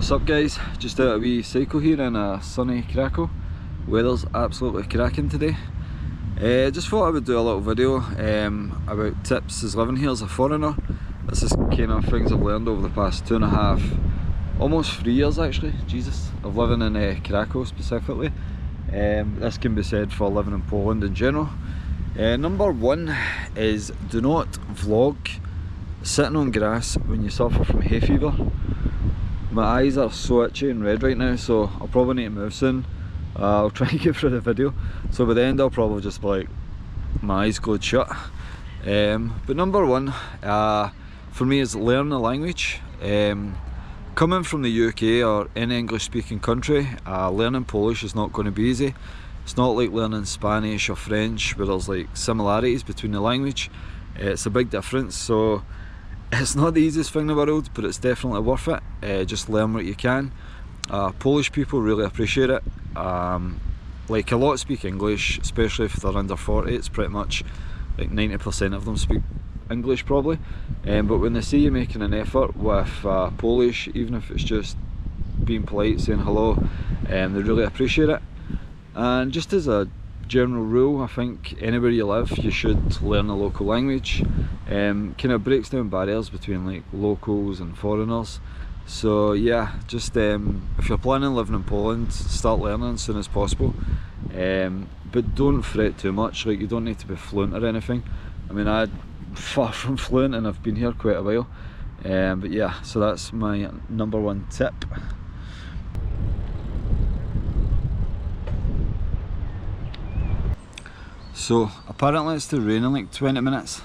What's up guys, just out a wee cycle here in a sunny Krakow. Weather's absolutely cracking today. Just thought I would do a little video about tips as living here as a foreigner. This is kind of things I've learned over the past 2.5, almost 3 years actually, Jesus, of living in Krakow specifically. This can be said for living in Poland in general. Number one is do not vlog sitting on grass when you suffer from hay fever. My eyes are so itchy and red right now, so I'll probably need to move soon. I'll try and get through the video, so by the end I'll probably just be like, my eyes glued shut. But number one for me is learn the language. Coming from the UK or any English speaking country, learning Polish is not going to be easy. It's not like learning Spanish or French where there's like similarities between the language. It's a big difference, so it's not the easiest thing in the world, but it's definitely worth it. Just learn what you can. Polish people really appreciate it. Like a lot speak English, especially if they're under 40. It's pretty much like 90% of them speak English probably. But when they see you making an effort with Polish, even if it's just being polite, saying hello, they really appreciate it. And just as a general rule, I think anywhere you live you should learn the local language. Kind of breaks down barriers between like locals and foreigners. So yeah, just if you're planning on living in Poland, start learning as soon as possible. But don't fret too much, like you don't need to be fluent or anything. I mean, I'm far from fluent and I've been here quite a while. But yeah, so that's my number one tip. So apparently it's to rain in like 20 minutes.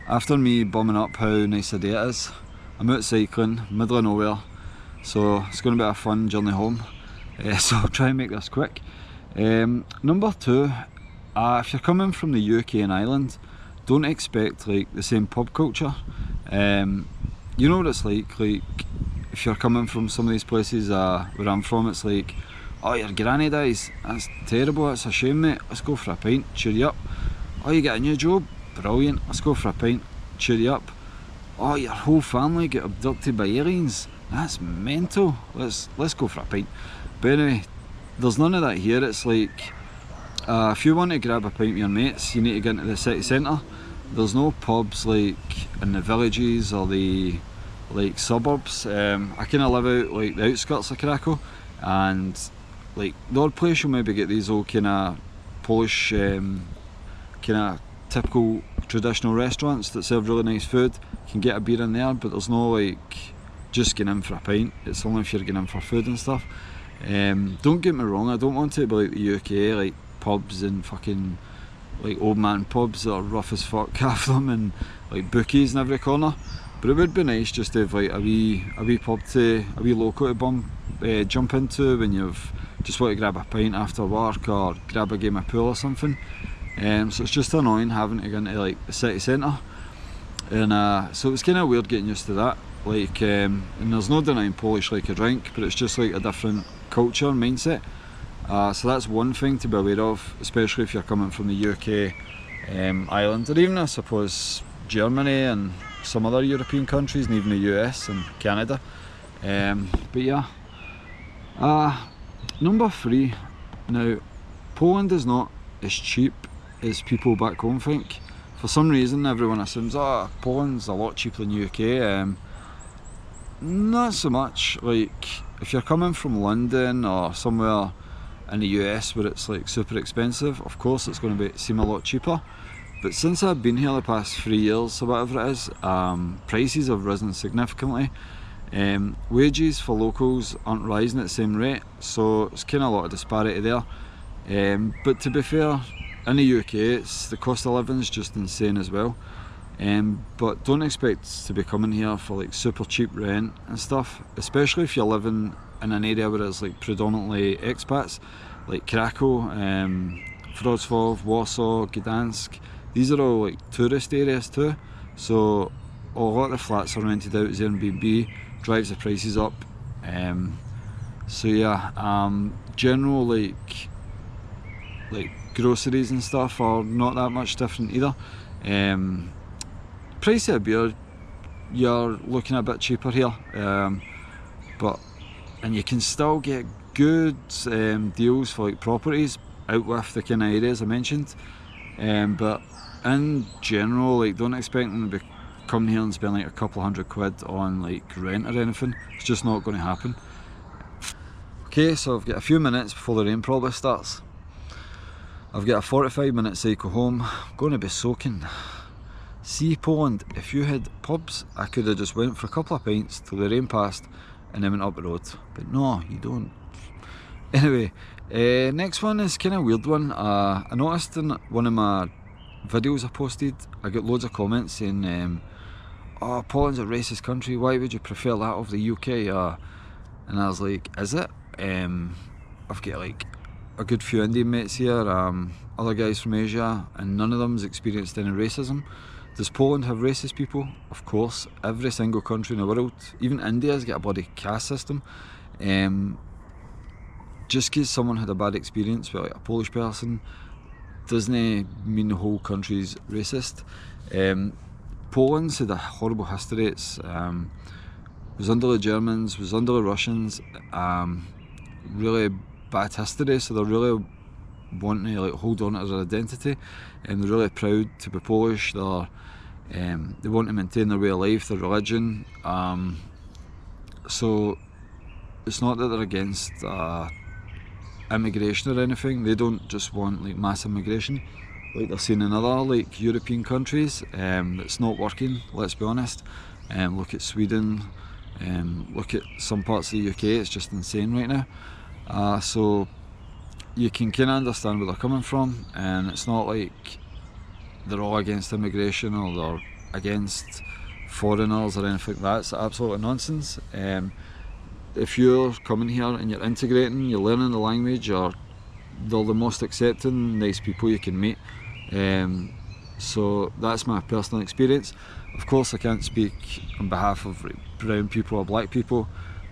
After me bumming up how nice a day it is, I'm out cycling, middle of nowhere, so it's going to be a fun journey home. So I'll try and make this quick. Number two, if you're coming from the UK and Ireland, don't expect like the same pub culture. You know what it's like if you're coming from some of these places where I'm from, it's like, oh, your granny dies, that's terrible, that's a shame mate, let's go for a pint, cheer you up. Oh, you get a new job, brilliant, let's go for a pint, cheer you up. Oh, your whole family get abducted by aliens, that's mental, let's go for a pint. But anyway, there's none of that here. It's like, if you want to grab a pint with your mates, you need to get into the city centre. There's no pubs like in the villages or the like suburbs. I kind of live out like the outskirts of Krakow, and like the odd place you'll maybe get these old kind of Polish, kind of typical traditional restaurants that serve really nice food. You can get a beer in there, but there's no like just getting in for a pint. It's only if you're getting in for food and stuff. Don't get me wrong, I don't want to be like the UK, like pubs and fucking like old man pubs that are rough as fuck, half of them, and like bookies in every corner. But it would be nice just to have like a wee pub to, a wee local to jump into when you've just want to grab a pint after work or grab a game of pool or something. So it's just annoying having to go into like the city centre, and so it's kind of weird getting used to that. Like, and there's no denying Polish like a drink, but it's just like a different culture mindset. So that's one thing to be aware of, especially if you're coming from the UK, Ireland, or even I suppose Germany and some other European countries, and even the US and Canada. But yeah. Number three, now Poland is not as cheap as people back home think. For some reason everyone assumes, oh, Poland's a lot cheaper than UK. Not so much. Like if you're coming from London or somewhere in the US where it's like super expensive, of course it's going to seem a lot cheaper. But since I've been here the past 3 years or whatever it is, prices have risen significantly. Wages for locals aren't rising at the same rate, so it's kind of a lot of disparity there. But to be fair, in the UK the cost of living is just insane as well. But don't expect to be coming here for like super cheap rent and stuff, especially if you're living in an area where it's like predominantly expats, like Krakow, Wrocław, Warsaw, Gdansk. These are all like tourist areas too, so a lot of the flats are rented out as Airbnb, drives the prices up. So yeah, general like groceries and stuff are not that much different either. Price of beer, you're looking a bit cheaper here, but and you can still get good deals for like properties out with the kind of areas I mentioned, but in general, like, don't expect them to be coming here and spend like a couple £100 on like rent or anything. It's just not going to happen. Okay, so I've got a few minutes before the rain probably starts. I've got a 45-minute cycle home. I'm going to be soaking. See, Poland, if you had pubs, I could have just went for a couple of pints till the rain passed and then went up the road. But no, you don't. Anyway, next one is kind of a weird one. I noticed in one of my videos I posted, I got loads of comments saying, oh, Poland's a racist country, why would you prefer that over the UK? And I was like, is it? I've got like a good few Indian mates here, other guys from Asia, and none of them's experienced any racism. Does Poland have racist people? Of course, every single country in the world, even India's got a bloody caste system. Just because someone had a bad experience with like a Polish person doesn't mean the whole country's racist. Poland's had a horrible history. It's was under the Germans, was under the Russians, really bad history, so they're really wanting to like hold on to their identity, and they're really proud to be Polish. They want to maintain their way of life, their religion, so it's not that they're against immigration or anything. They don't just want like mass immigration like they're seeing in other like European countries. It's not working, let's be honest. Look at Sweden, look at some parts of the UK, it's just insane right now. So you can kind of understand where they're coming from, and it's not like they're all against immigration or they're against foreigners or anything like that. It's absolutely nonsense. If you're coming here and you're integrating, you're learning the language, they're the most accepting, nice people you can meet. So that's my personal experience. Of course I can't speak on behalf of brown people or black people,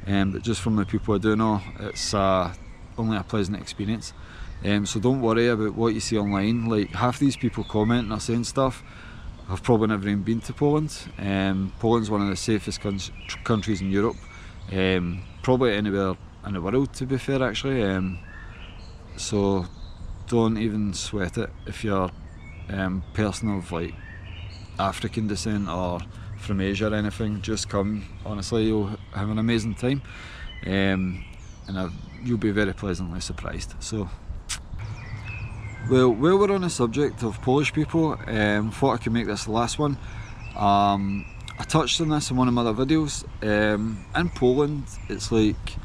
but just from the people I do know, it's only a pleasant experience. So don't worry about what you see online. Like, half these people commenting or saying stuff have probably never even been to Poland. Poland's one of the safest countries in Europe, probably anywhere in the world, to be fair, actually. So don't even sweat it if you're person of like African descent or from Asia or anything. Just come, honestly, you'll have an amazing time, and you'll be very pleasantly surprised. So, well, while we're on the subject of Polish people, thought I could make this the last one. I touched on this in one of my other videos. In Poland, it's like,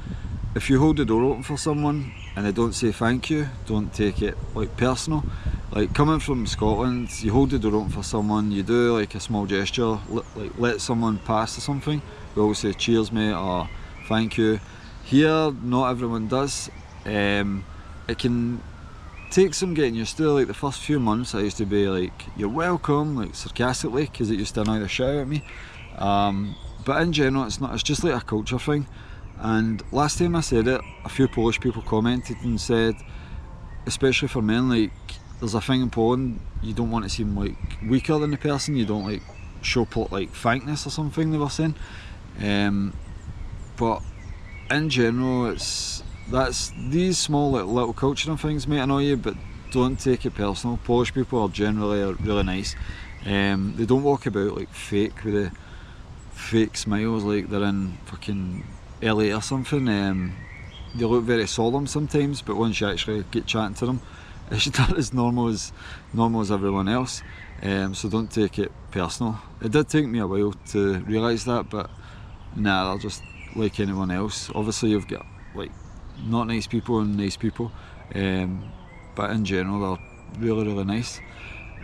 if you hold the door open for someone and they don't say thank you, don't take it like personal. Like, coming from Scotland, you hold the door open for someone, you do like a small gesture, like let someone pass or something. We always say cheers mate or thank you. Here, not everyone does. It can take some getting used to. Like, the first few months I used to be like, you're welcome, like sarcastically, because it used to annoy the shit out of me. But in general, it's not, it's just like a culture thing. And last time I said it, a few Polish people commented and said, especially for men, like, there's a thing in Poland, you don't want to seem like weaker than the person, you don't like show like frankness or something, they were saying. But in general, that's these small little cultural things might annoy you, but don't take it personal. Polish people are generally really nice. They don't walk about like fake with the fake smiles like they're in fucking LA or something. They look very solemn sometimes, but once you actually get chatting to them, it's as normal as everyone else. So don't take it personal. It did take me a while to realise that, but nah, they're just like anyone else. Obviously you've got like not nice people and nice people, but in general they're really nice.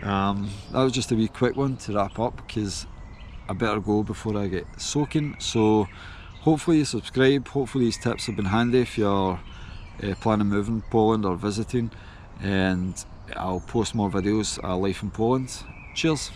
That was just a wee quick one to wrap up, because I better go before I get soaking. So hopefully you subscribe, hopefully these tips have been handy if you're planning moving to Poland or visiting, and I'll post more videos, life in Poland. Cheers.